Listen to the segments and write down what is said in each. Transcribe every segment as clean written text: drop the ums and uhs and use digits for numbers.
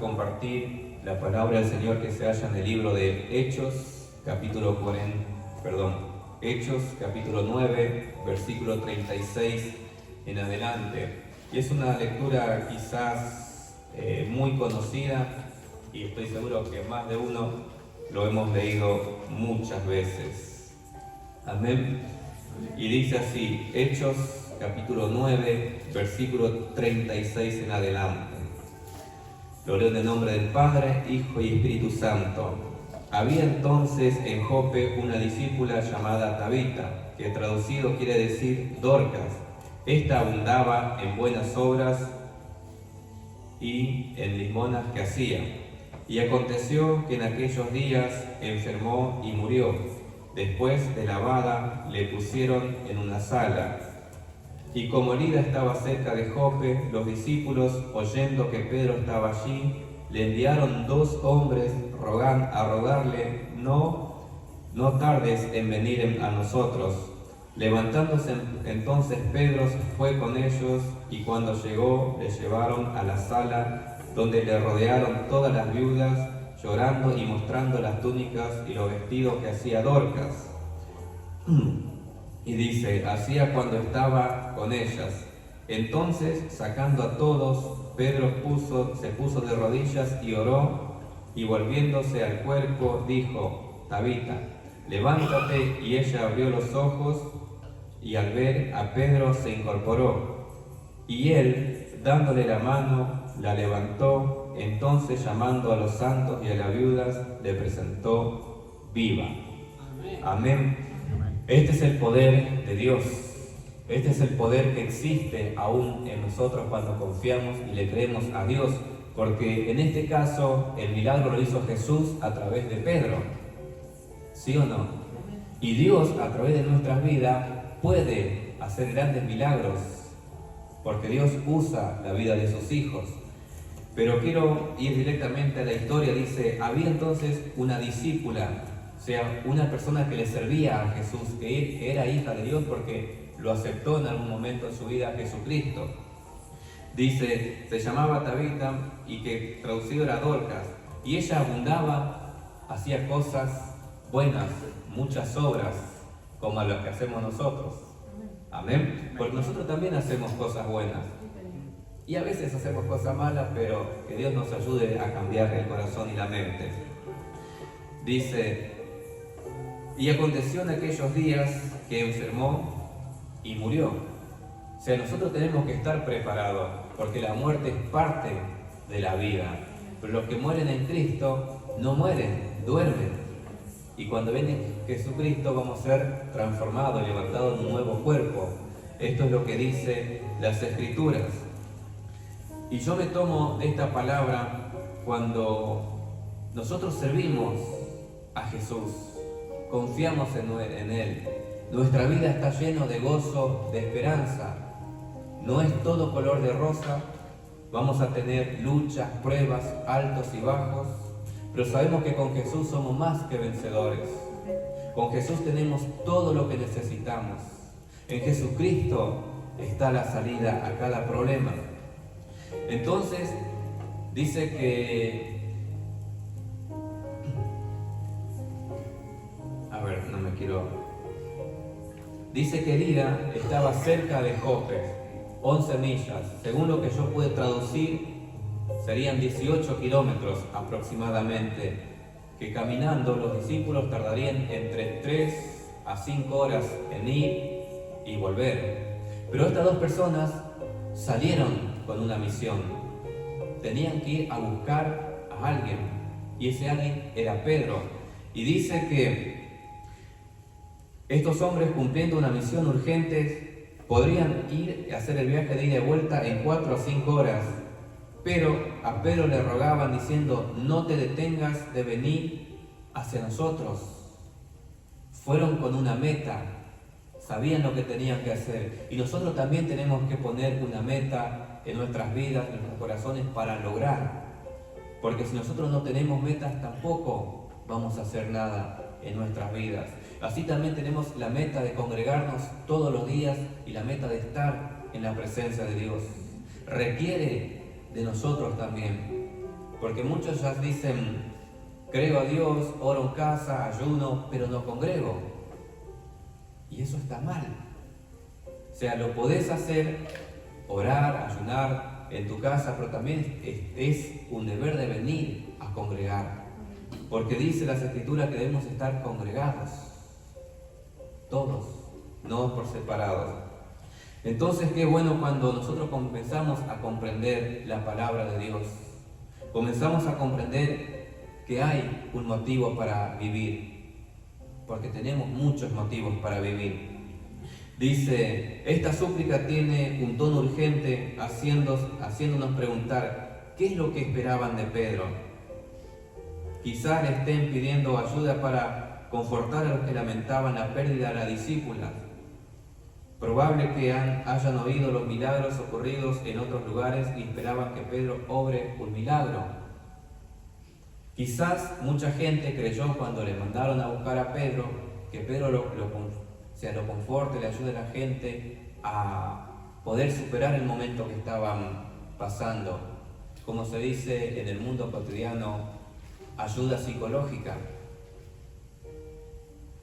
Compartir la palabra del Señor que se halla en el libro de Hechos, capítulo 9, versículo 36 en adelante. Y es una lectura quizás muy conocida, y estoy seguro que más de uno lo hemos leído muchas veces. Amén. Y dice así, Hechos, capítulo 9, versículo 36 en adelante. Lo leo en el nombre del Padre, Hijo y Espíritu Santo. Había entonces en Jope una discípula llamada Tabita, que traducido quiere decir Dorcas. Esta abundaba en buenas obras y en limonas que hacía. Y aconteció que en aquellos días enfermó y murió. Después de lavada le pusieron en una sala. Y como Lida estaba cerca de Jope, los discípulos, oyendo que Pedro estaba allí, le enviaron 2 hombres a rogarle, no tardes en venir a nosotros. Levantándose entonces Pedro fue con ellos, y cuando llegó le llevaron a la sala, donde le rodearon todas las viudas, llorando y mostrando las túnicas y los vestidos que hacía Dorcas. Y dice, hacía cuando estaba con ellas. Entonces, sacando a todos, Pedro se puso de rodillas y oró, y volviéndose al cuerpo, dijo, Tabita, levántate, y ella abrió los ojos, y al ver a Pedro se incorporó. Y él, dándole la mano, la levantó. Entonces, llamando a los santos y a las viudas, le presentó viva. Amén. Este es el poder de Dios. Este es el poder que existe aún en nosotros cuando confiamos y le creemos a Dios, porque en este caso el milagro lo hizo Jesús a través de Pedro. ¿Sí o no? Y Dios a través de nuestras vidas puede hacer grandes milagros, porque Dios usa la vida de sus hijos. Pero quiero ir directamente a la historia. Dice, había entonces una discípula, o sea, una persona que le servía a Jesús, que era hija de Dios porque lo aceptó en algún momento en su vida a Jesucristo. Dice, se llamaba Tabita, y que traducido era Dorcas, y ella abundaba, hacía cosas buenas, muchas obras, como las que hacemos nosotros. Amén. Porque nosotros también hacemos cosas buenas. Y a veces hacemos cosas malas, pero que Dios nos ayude a cambiar el corazón y la mente. Dice, y aconteció en aquellos días que enfermó y murió. O sea, nosotros tenemos que estar preparados, porque la muerte es parte de la vida. Pero los que mueren en Cristo no mueren, duermen. Y cuando viene Jesucristo vamos a ser transformados, levantados en un nuevo cuerpo. Esto es lo que dice las Escrituras. Y yo me tomo de esta palabra cuando nosotros servimos a Jesús, confiamos en Él. Nuestra vida está llena de gozo, de esperanza. No es todo color de rosa. Vamos a tener luchas, pruebas, altos y bajos. Pero sabemos que con Jesús somos más que vencedores. Con Jesús tenemos todo lo que necesitamos. En Jesucristo está la salida a cada problema. Entonces, dice que... Dice que Lida estaba cerca de Jope, 11 millas. Según lo que yo pude traducir, serían 18 kilómetros aproximadamente, que caminando los discípulos tardarían entre 3 a 5 horas en ir y volver. Pero estas 2 personas salieron con una misión. Tenían que ir a buscar a alguien, y ese alguien era Pedro. Y dice que estos hombres, cumpliendo una misión urgente, podrían ir a hacer el viaje de ida y vuelta en 4 a 5 horas. Pero a Pedro le rogaban diciendo, no te detengas de venir hacia nosotros. Fueron con una meta, sabían lo que tenían que hacer. Y nosotros también tenemos que poner una meta en nuestras vidas, en nuestros corazones, para lograr. Porque si nosotros no tenemos metas, tampoco vamos a hacer nada en nuestras vidas. Así también tenemos la meta de congregarnos todos los días y la meta de estar en la presencia de Dios. Requiere de nosotros también. Porque muchos ya dicen, creo a Dios, oro en casa, ayuno, pero no congrego. Y eso está mal. O sea, lo podés hacer, orar, ayunar en tu casa, pero también es un deber de venir a congregar. Porque dice las Escrituras que debemos estar congregados, todos, no por separados. Entonces, qué bueno cuando nosotros comenzamos a comprender la palabra de Dios. Comenzamos a comprender que hay un motivo para vivir, porque tenemos muchos motivos para vivir. Dice, esta súplica tiene un tono urgente, haciéndonos preguntar, ¿qué es lo que esperaban de Pedro? Quizás le estén pidiendo ayuda para confortar a los que lamentaban la pérdida de la discípula. Probable que hayan oído los milagros ocurridos en otros lugares y esperaban que Pedro obre un milagro. Quizás mucha gente creyó cuando le mandaron a buscar a Pedro que Pedro lo conforte, le ayude a la gente a poder superar el momento que estaban pasando. Como se dice en el mundo cotidiano, ayuda psicológica.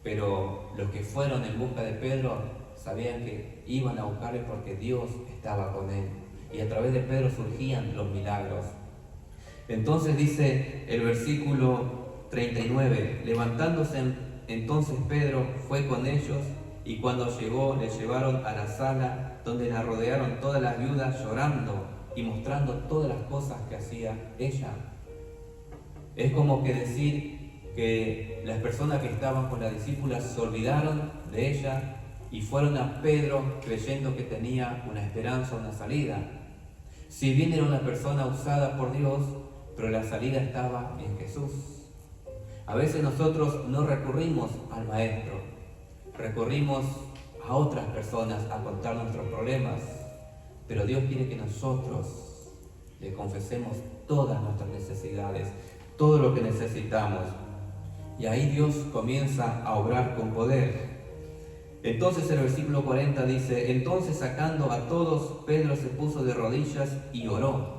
Pero los que fueron en busca de Pedro sabían que iban a buscarle porque Dios estaba con él. Y a través de Pedro surgían los milagros. Entonces dice el versículo 39, levantándose entonces Pedro fue con ellos y cuando llegó le llevaron a la sala donde la rodearon todas las viudas llorando y mostrando todas las cosas que hacía ella. Es como que decir que las personas que estaban con las discípulas se olvidaron de ella y fueron a Pedro creyendo que tenía una esperanza, una salida. Si bien era una persona usada por Dios, pero la salida estaba en Jesús. A veces nosotros no recurrimos al Maestro, recurrimos a otras personas a contar nuestros problemas, pero Dios quiere que nosotros le confesemos todas nuestras necesidades, todo lo que necesitamos. Y ahí Dios comienza a obrar con poder. Entonces el versículo 40 dice, entonces sacando a todos, Pedro se puso de rodillas y oró.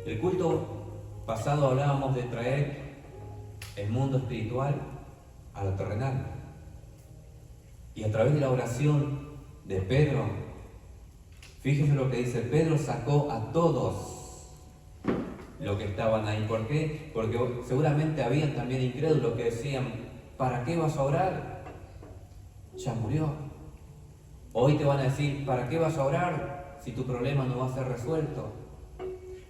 El culto pasado hablábamos de traer el mundo espiritual a lo terrenal. Y a través de la oración de Pedro, fíjense lo que dice, Pedro sacó a todos los que estaban ahí. ¿Por qué? Porque seguramente habían también incrédulos que decían, ¿para qué vas a orar? Ya murió. Hoy te van a decir, ¿para qué vas a orar si tu problema no va a ser resuelto?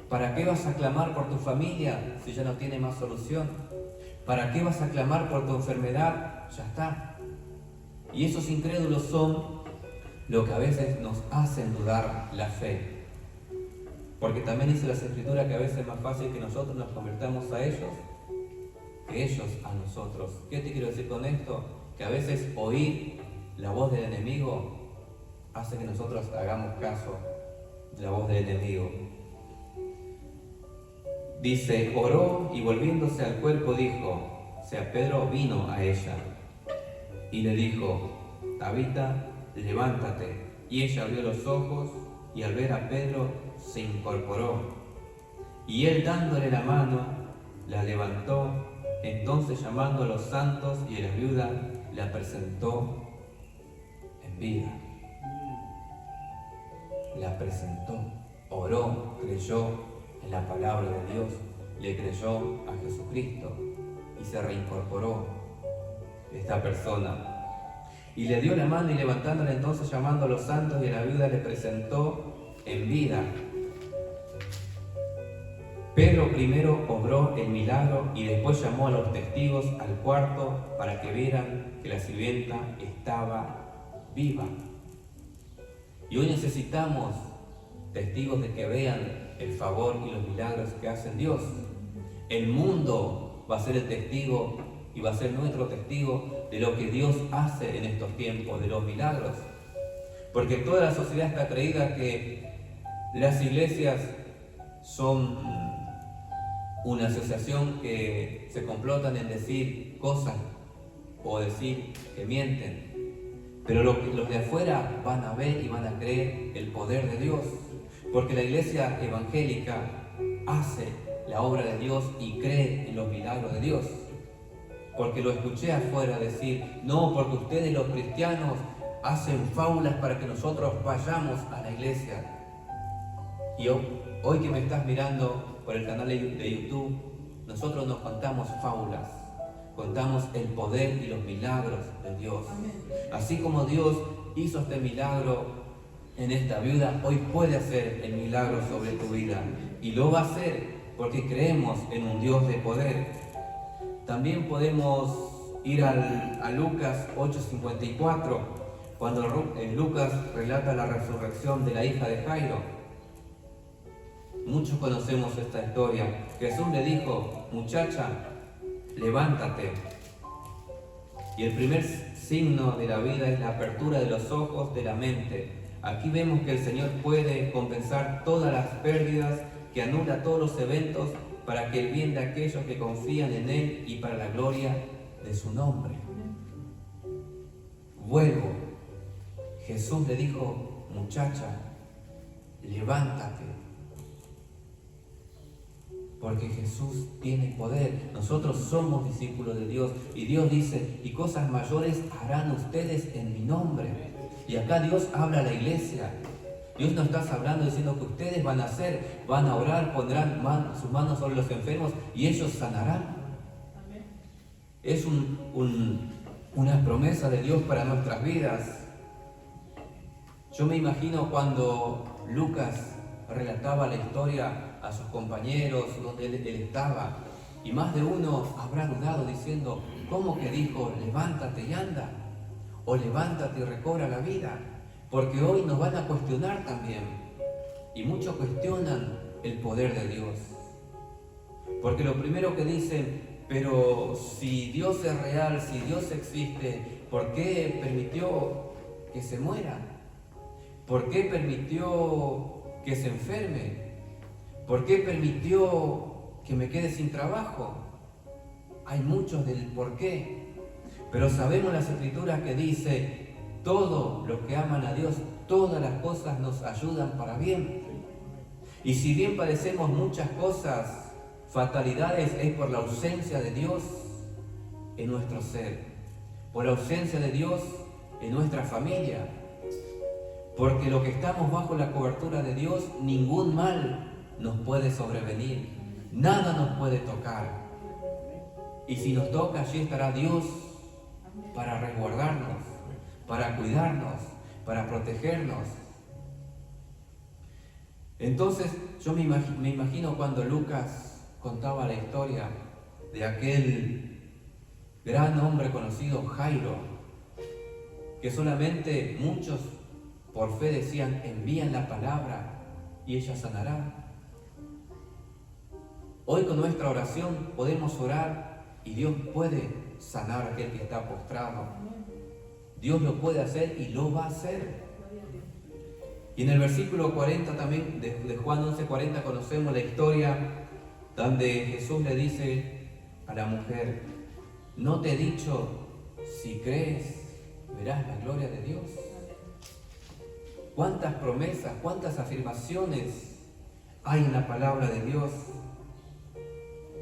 ¿Para qué vas a clamar por tu familia si ya no tiene más solución? ¿Para qué vas a clamar por tu enfermedad? Ya está. Y esos incrédulos son lo que a veces nos hacen dudar la fe. Porque también dice las Escrituras que a veces es más fácil que nosotros nos convertamos a ellos que ellos a nosotros. ¿Qué te quiero decir con esto? Que a veces oír la voz del enemigo hace que nosotros hagamos caso de la voz del enemigo. Dice, oró y volviéndose al cuerpo dijo, o sea, Pedro vino a ella y le dijo, Tabita, levántate. Y ella abrió los ojos y al ver a Pedro se incorporó. Y él dándole la mano, la levantó. Entonces llamando a los santos y a la viuda, la presentó en vida. La presentó, oró, creyó en la palabra de Dios, le creyó a Jesucristo y se reincorporó esta persona. Y le dio la mano y levantándola entonces llamando a los santos y a la viuda le presentó en vida. Pedro primero obró el milagro y después llamó a los testigos al cuarto para que vieran que la sirvienta estaba viva. Y hoy necesitamos testigos de que vean el favor y los milagros que hace Dios. El mundo va a ser el testigo y va a ser nuestro testigo de lo que Dios hace en estos tiempos, de los milagros. Porque toda la sociedad está creída que las iglesias son una asociación que se complotan en decir cosas o decir que mienten. Pero los de afuera van a ver y van a creer el poder de Dios. Porque la iglesia evangélica hace la obra de Dios y cree en los milagros de Dios. Porque lo escuché afuera decir, no, porque ustedes los cristianos hacen fábulas para que nosotros vayamos a la iglesia. Y hoy que me estás mirando por el canal de YouTube, nosotros nos contamos fábulas, contamos el poder y los milagros de Dios. Así como Dios hizo este milagro en esta viuda, hoy puede hacer el milagro sobre tu vida. Y lo va a hacer porque creemos en un Dios de poder. También podemos ir a Lucas 8:54, cuando Lucas relata la resurrección de la hija de Jairo. Muchos conocemos esta historia. Jesús le dijo, muchacha, levántate. Y el primer signo de la vida es la apertura de los ojos de la mente. Aquí vemos que el Señor puede compensar todas las pérdidas, que anula todos los eventos para que el bien de aquellos que confían en Él y para la gloria de su nombre. Vuelvo. Jesús le dijo, muchacha, levántate. Porque Jesús tiene poder. Nosotros somos discípulos de Dios. Y Dios dice, y cosas mayores harán ustedes en mi nombre. Y acá Dios habla a la iglesia. Dios no está hablando diciendo que ustedes van a hacer, van a orar, pondrán sus manos sobre los enfermos y ellos sanarán. Es una promesa de Dios para nuestras vidas. Yo me imagino cuando Lucas relataba la historia a sus compañeros donde él estaba, y más de uno habrá dudado diciendo, ¿cómo que dijo levántate y anda? O levántate y recobra la vida. Porque hoy nos van a cuestionar también. Y muchos cuestionan el poder de Dios. Porque lo primero que dicen, pero si Dios es real, si Dios existe, ¿por qué permitió que se muera? ¿Por qué permitió que se enferme? ¿Por qué permitió que me quede sin trabajo? Hay muchos del por qué. Pero sabemos las Escrituras que dice, todos los que aman a Dios, todas las cosas nos ayudan para bien. Y si bien padecemos muchas cosas, fatalidades, es por la ausencia de Dios en nuestro ser, por la ausencia de Dios en nuestra familia. Porque lo que estamos bajo la cobertura de Dios, ningún mal nos puede sobrevenir, nada nos puede tocar. Y si nos toca, allí estará Dios para resguardarnos, para cuidarnos, para protegernos. Entonces yo me imagino cuando Lucas contaba la historia de aquel gran hombre conocido, Jairo, que solamente muchos por fe decían, envían la palabra y ella sanará. Hoy con nuestra oración podemos orar y Dios puede sanar a aquel que está postrado. Dios lo puede hacer y lo va a hacer. Y en el versículo 40 también, de Juan 11:40, conocemos la historia donde Jesús le dice a la mujer, ¿no te he dicho, si crees, verás la gloria de Dios? ¿Cuántas promesas, cuántas afirmaciones hay en la palabra de Dios?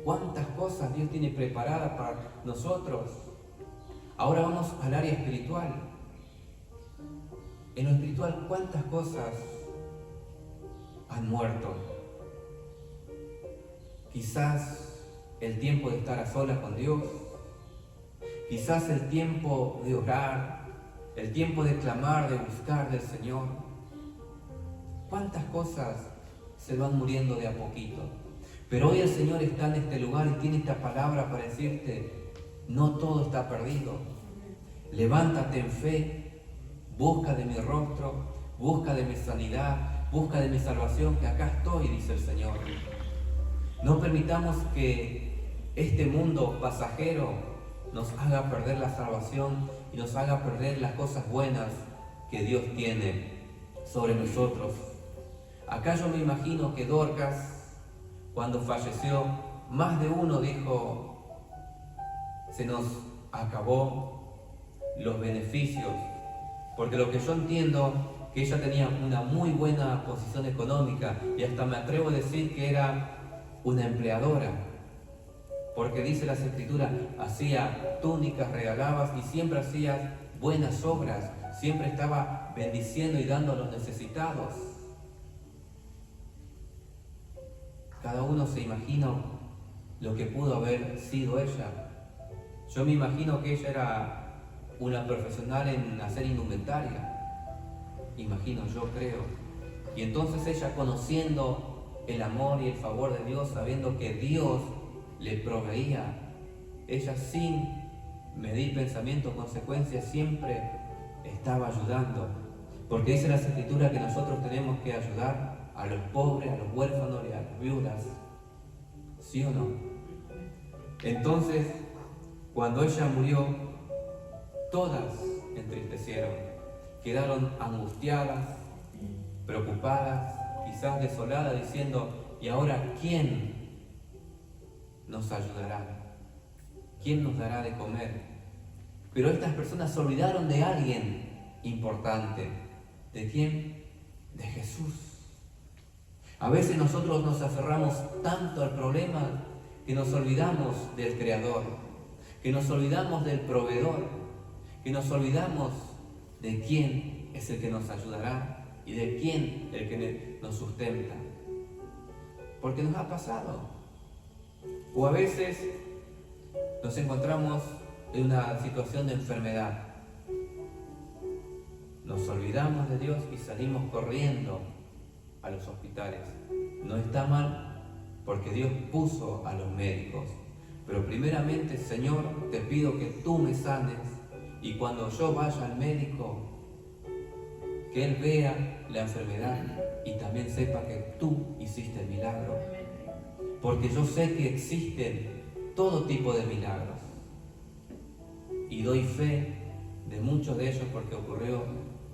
¿Cuántas cosas Dios tiene preparadas para nosotros? Ahora vamos al área espiritual. En lo espiritual, ¿cuántas cosas han muerto? Quizás el tiempo de estar a solas con Dios, quizás el tiempo de orar, el tiempo de clamar, de buscar del Señor. ¿Cuántas cosas se van muriendo de a poquito? Pero hoy el Señor está en este lugar y tiene esta palabra para decirte, no todo está perdido. Levántate en fe, busca de mi rostro, busca de mi sanidad, busca de mi salvación, que acá estoy, dice el Señor. No permitamos que este mundo pasajero nos haga perder la salvación y nos haga perder las cosas buenas que Dios tiene sobre nosotros. Acá yo me imagino que Dorcas, cuando falleció, más de uno dijo, se nos acabó los beneficios, porque lo que yo entiendo, que ella tenía una muy buena posición económica y hasta me atrevo a decir que era una empleadora, porque dice las Escrituras, hacía túnicas, regalabas y siempre hacía buenas obras, siempre estaba bendiciendo y dando a los necesitados. Cada uno se imagina lo que pudo haber sido ella. Yo me imagino que ella era una profesional en hacer indumentaria. Imagino, yo creo. Y entonces ella, conociendo el amor y el favor de Dios, sabiendo que Dios le proveía, ella sin medir pensamiento o consecuencias siempre estaba ayudando. Porque dice las Escrituras que nosotros tenemos que ayudar a los pobres, a los huérfanos y a las viudas. ¿Sí o no? Entonces, cuando ella murió, todas entristecieron, quedaron angustiadas, preocupadas, quizás desoladas, diciendo, ¿y ahora quién nos ayudará? ¿Quién nos dará de comer? Pero estas personas se olvidaron de alguien importante. ¿De quién? De Jesús. A veces nosotros nos aferramos tanto al problema que nos olvidamos del Creador, que nos olvidamos del proveedor, que nos olvidamos de quién es el que nos ayudará y de quién el que nos sustenta. Porque nos ha pasado. O a veces nos encontramos en una situación de enfermedad. Nos olvidamos de Dios y salimos corriendo a los hospitales. No está mal, porque Dios puso a los médicos. Pero primeramente, Señor, te pido que tú me sanes, y cuando yo vaya al médico, que Él vea la enfermedad y también sepa que tú hiciste el milagro. Porque yo sé que existen todo tipo de milagros. Y doy fe de muchos de ellos porque ocurrió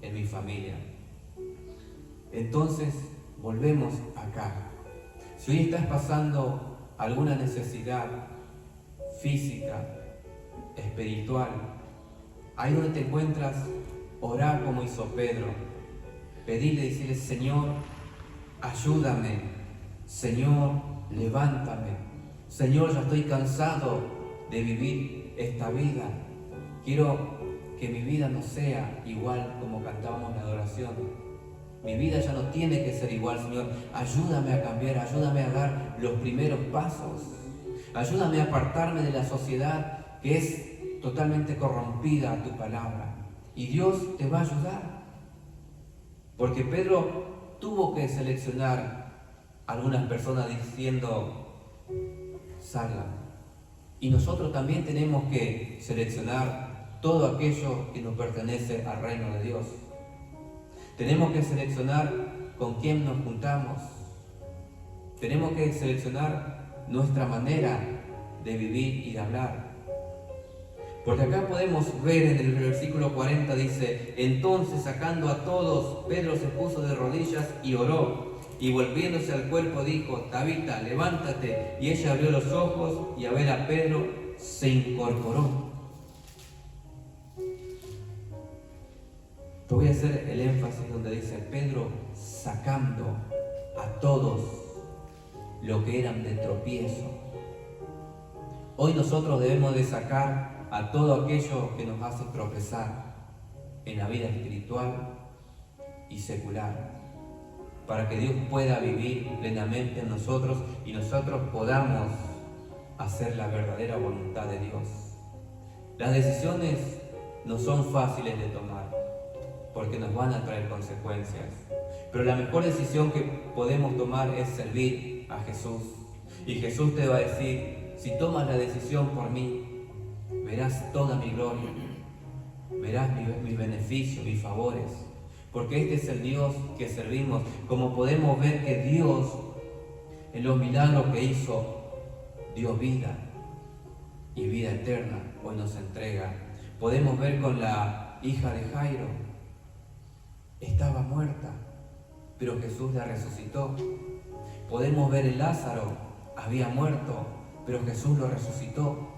en mi familia. Entonces, volvemos acá. Si hoy estás pasando alguna necesidad física, espiritual, ahí donde te encuentras, orar como hizo Pedro. Pedirle y decirle, Señor, ayúdame. Señor, levántame. Señor, ya estoy cansado de vivir esta vida. Quiero que mi vida no sea igual como cantábamos en la adoración. Mi vida ya no tiene que ser igual, Señor. Ayúdame a cambiar, ayúdame a dar los primeros pasos. Ayúdame a apartarme de la sociedad que es totalmente corrompida a tu palabra. Y Dios te va a ayudar. Porque Pedro tuvo que seleccionar a algunas personas diciendo, salgan. Y nosotros también tenemos que seleccionar todo aquello que nos pertenece al reino de Dios. Tenemos que seleccionar con quién nos juntamos. Tenemos que seleccionar nuestra manera de vivir y de hablar. Porque acá podemos ver en el versículo 40, dice, entonces sacando a todos, Pedro se puso de rodillas y oró. Y volviéndose al cuerpo dijo, Tabita, levántate. Y ella abrió los ojos y a ver a Pedro se incorporó. Te voy a hacer el énfasis donde dice Pedro sacando a todos lo que eran de tropiezo. Hoy nosotros debemos de sacar a todo aquello que nos hace tropezar en la vida espiritual y secular, para que Dios pueda vivir plenamente en nosotros y nosotros podamos hacer la verdadera voluntad de Dios. Las decisiones no son fáciles de tomar, porque nos van a traer consecuencias. Pero la mejor decisión que podemos tomar es servir a Jesús. Y Jesús te va a decir, si tomas la decisión por mí, verás toda mi gloria, verás mis beneficios, mis favores. Porque este es el Dios que servimos. Como podemos ver que Dios, en los milagros que hizo, dio vida y vida eterna, hoy nos entrega. Podemos ver con la hija de Jairo, estaba muerta, pero Jesús la resucitó. Podemos ver en Lázaro, había muerto, pero Jesús lo resucitó.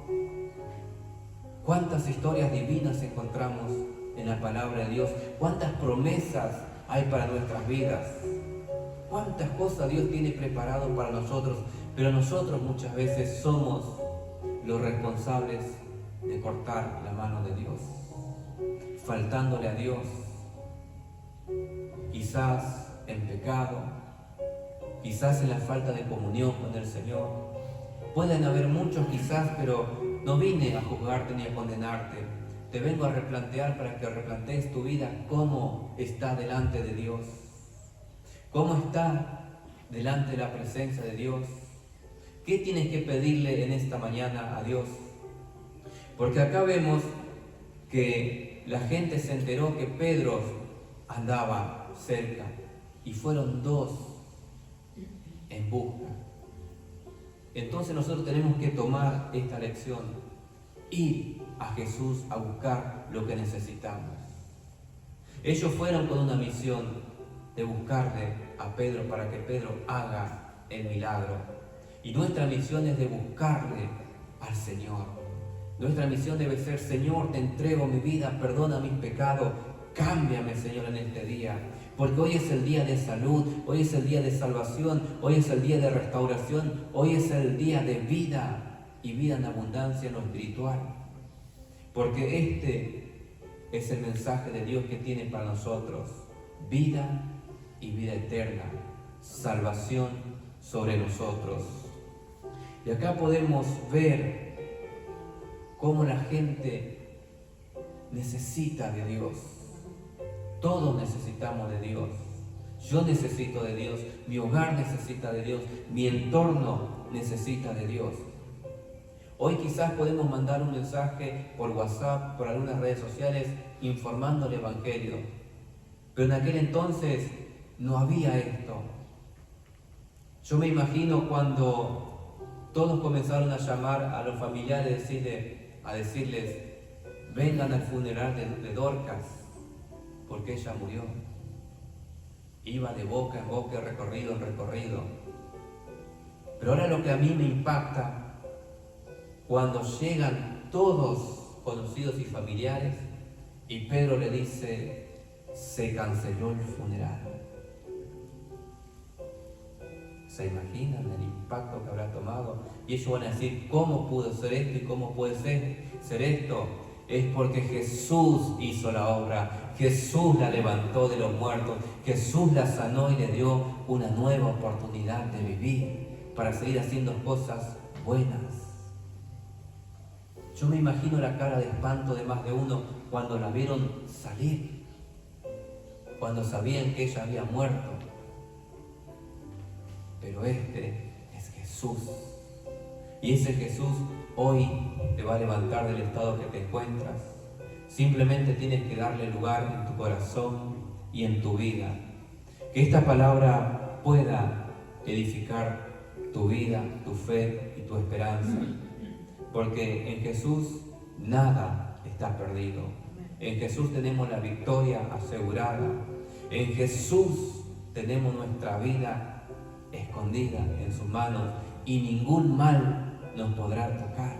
¿Cuántas historias divinas encontramos en la palabra de Dios? ¿Cuántas promesas hay para nuestras vidas? ¿Cuántas cosas Dios tiene preparado para nosotros? Pero nosotros muchas veces somos los responsables de cortar la mano de Dios, faltándole a Dios, quizás en pecado, quizás en la falta de comunión con el Señor. Pueden haber muchos quizás, pero no vine a juzgarte ni a condenarte. Te vengo a replantear para que replantees tu vida, cómo está delante de Dios, cómo está delante de la presencia de Dios. ¿Qué tienes que pedirle en esta mañana a Dios? Porque acá vemos que la gente se enteró que Pedro andaba cerca y fueron dos en busca. Entonces nosotros tenemos que tomar esta lección, ir a Jesús a buscar lo que necesitamos. Ellos fueron con una misión de buscarle a Pedro para que Pedro haga el milagro. Y nuestra misión es de buscarle al Señor. Nuestra misión debe ser: Señor, te entrego mi vida, perdona mis pecados, cámbiame, Señor, en este día. Porque hoy es el día de salud, hoy es el día de salvación, hoy es el día de restauración, hoy es el día de vida y vida en abundancia en lo espiritual. Porque este es el mensaje de Dios que tiene para nosotros: vida y vida eterna, salvación sobre nosotros. Y acá podemos ver cómo la gente necesita de Dios. Todos necesitamos de Dios. Yo necesito de Dios, mi hogar necesita de Dios, mi entorno necesita de Dios. Hoy quizás podemos mandar un mensaje por WhatsApp, por algunas redes sociales, informando el Evangelio. Pero en aquel entonces no había esto. Yo me imagino cuando todos comenzaron a llamar a los familiares, a decirles: vengan al funeral de Dorcas, porque ella murió. Iba de boca en boca, recorrido en recorrido. Pero ahora lo que a mí me impacta, cuando llegan todos conocidos y familiares, y Pedro le dice: se canceló el funeral. ¿Se imaginan el impacto que habrá tomado? Y ellos van a decir: ¿cómo pudo ser esto y cómo puede ser esto? Es porque Jesús hizo la obra, Jesús la levantó de los muertos, Jesús la sanó y le dio una nueva oportunidad de vivir para seguir haciendo cosas buenas. Yo me imagino la cara de espanto de más de uno cuando la vieron salir, cuando sabían que ella había muerto. Pero este es Jesús. Y ese Jesús hoy te va a levantar del estado que te encuentras. Simplemente tienes que darle lugar en tu corazón y en tu vida. Que esta palabra pueda edificar tu vida, tu fe y tu esperanza. Porque en Jesús nada está perdido. En Jesús tenemos la victoria asegurada. En Jesús tenemos nuestra vida escondida en sus manos y ningún mal nos podrá tocar.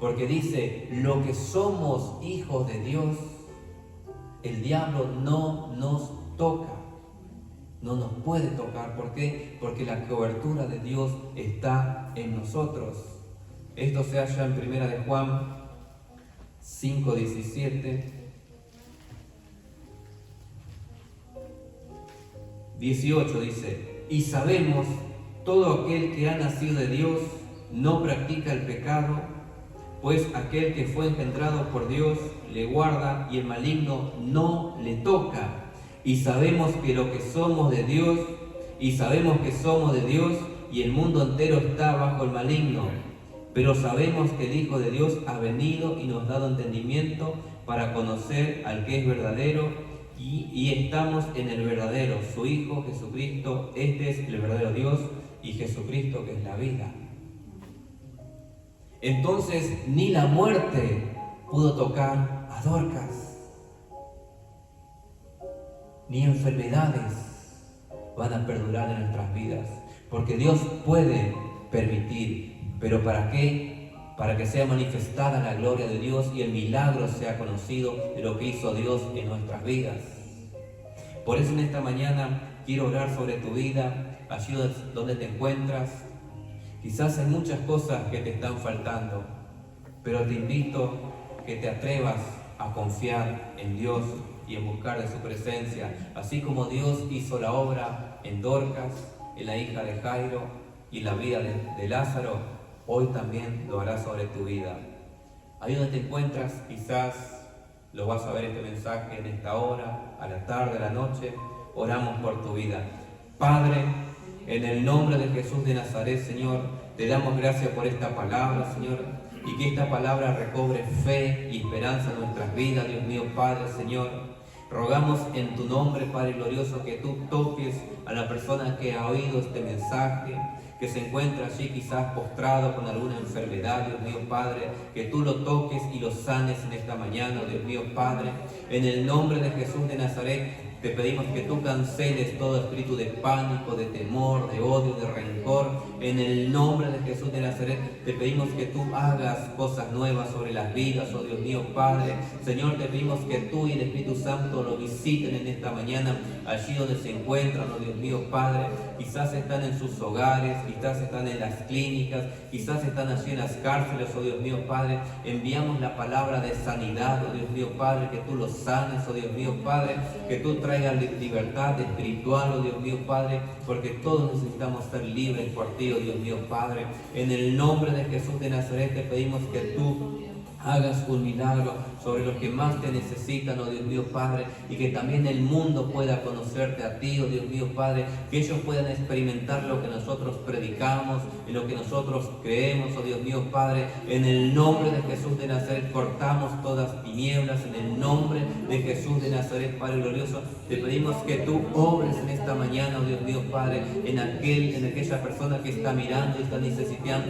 Porque dice: lo que somos hijos de Dios, el diablo no nos toca, no nos puede tocar. ¿Por qué? Porque la cobertura de Dios está en nosotros. Esto se halla en 1 de Juan 5:17, 18 dice: y sabemos, todo aquel que ha nacido de Dios no practica el pecado, pues aquel que fue engendrado por Dios le guarda y el maligno no le toca. Y sabemos que lo que somos de Dios, y sabemos que somos de Dios, y el mundo entero está bajo el maligno. Pero sabemos que el Hijo de Dios ha venido y nos ha dado entendimiento para conocer al que es verdadero, y estamos en el verdadero, su Hijo Jesucristo. Este es el verdadero Dios y Jesucristo, que es la vida. Entonces ni la muerte pudo tocar a Dorcas, ni enfermedades van a perdurar en nuestras vidas, porque Dios puede permitir, pero ¿para qué? Para que sea manifestada la gloria de Dios y el milagro sea conocido de lo que hizo Dios en nuestras vidas. Por eso en esta mañana quiero orar sobre tu vida, allí donde te encuentras. Quizás hay muchas cosas que te están faltando, pero te invito que te atrevas a confiar en Dios y en buscar de su presencia, así como Dios hizo la obra en Dorcas, en la hija de Jairo y la vida de Lázaro, hoy también lo hará sobre tu vida. Ahí donde te encuentras, quizás lo vas a ver este mensaje en esta hora, a la tarde, a la noche. Oramos por tu vida. Padre, en el nombre de Jesús de Nazaret, Señor, te damos gracias por esta palabra, Señor, y que esta palabra recobre fe y esperanza en nuestras vidas, Dios mío, Padre, Señor. Rogamos en tu nombre, Padre glorioso, que tú toques a la persona que ha oído este mensaje, que se encuentra allí quizás postrado con alguna enfermedad, Dios mío, Padre, que tú lo toques y lo sanes en esta mañana, Dios mío, Padre. En el nombre de Jesús de Nazaret, te pedimos que tú canceles todo espíritu de pánico, de temor, de odio, de rencor. En el nombre de Jesús de Nazaret, te pedimos que tú hagas cosas nuevas sobre las vidas, oh Dios mío, Padre. Señor, te pedimos que tú y el Espíritu Santo lo visiten en esta mañana, allí donde se encuentran, oh Dios mío, Padre. Quizás están en sus hogares, quizás están en las clínicas, quizás están allí en las cárceles, oh Dios mío, Padre. Enviamos la palabra de sanidad, oh Dios mío, Padre, que tú los sanes, oh Dios mío, Padre, que tú traiga libertad espiritual, oh Dios mío, Padre, porque todos necesitamos ser libres por ti, oh Dios mío, Padre. En el nombre de Jesús de Nazaret te pedimos que tú hagas un milagro sobre los que más te necesitan, oh Dios mío, Padre, y que también el mundo pueda conocerte a ti, oh Dios mío, Padre, que ellos puedan experimentar lo que nosotros predicamos y lo que nosotros creemos, oh Dios mío, Padre. En el nombre de Jesús de Nazaret cortamos todas tinieblas, en el nombre de Jesús de Nazaret, Padre glorioso, te pedimos que tú obres en esta mañana, oh Dios mío, Padre, en aquella persona que está mirando y está necesitando,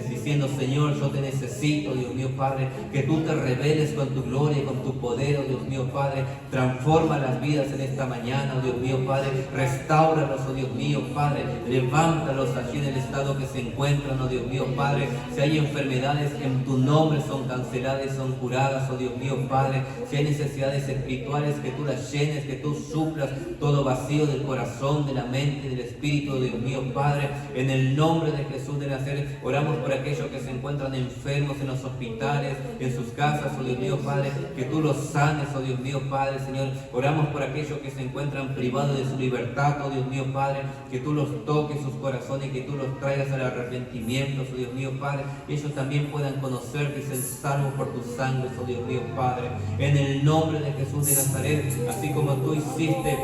diciendo, Señor, yo te necesito, Dios mío, Padre, que tú te reveles con tu gloria y con tu poder, oh Dios mío, Padre. Transforma las vidas en esta mañana, oh Dios mío, Padre. Restáuralos, oh Dios mío, Padre. Levántalos allí en el estado que se encuentran, oh Dios mío, Padre. Si hay enfermedades en tu nombre son canceladas, son curadas, oh Dios mío, Padre. Si hay necesidades espirituales, que tú las llenes, que tú suplas todo vacío del corazón, de la mente, del espíritu, oh Dios mío, Padre. En el nombre de Jesús de Nazaret, oramos por aquellos que se encuentran enfermos en los hospitales, en sus casas, oh Dios mío, Padre, que tú los sanes, oh Dios mío, Padre, Señor. Oramos por aquellos que se encuentran privados de su libertad, oh Dios mío, Padre, que tú los toques sus corazones y que tú los traigas al arrepentimiento, oh Dios mío, Padre, que ellos también puedan conocerte y ser salvos por tu sangre, oh Dios mío, Padre. En el nombre de Jesús de Nazaret, así como tú hiciste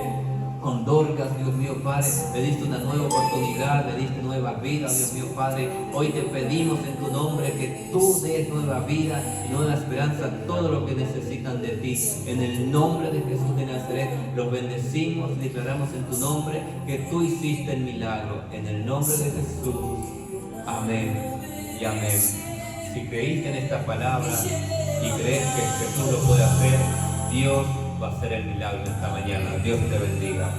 con Dorcas, Dios mío, Padre, le diste una nueva oportunidad, le diste nueva vida, Dios mío, Padre. Hoy te pedimos en tu nombre que tú des nueva vida y nueva esperanza a todo lo que necesitan de ti. En el nombre de Jesús de Nazaret, los bendecimos y declaramos en tu nombre que tú hiciste el milagro. En el nombre de Jesús. Amén y amén. Si creíste en esta palabra y crees que Jesús lo puede hacer, Dios va a hacer el milagro esta mañana. Dios te bendiga.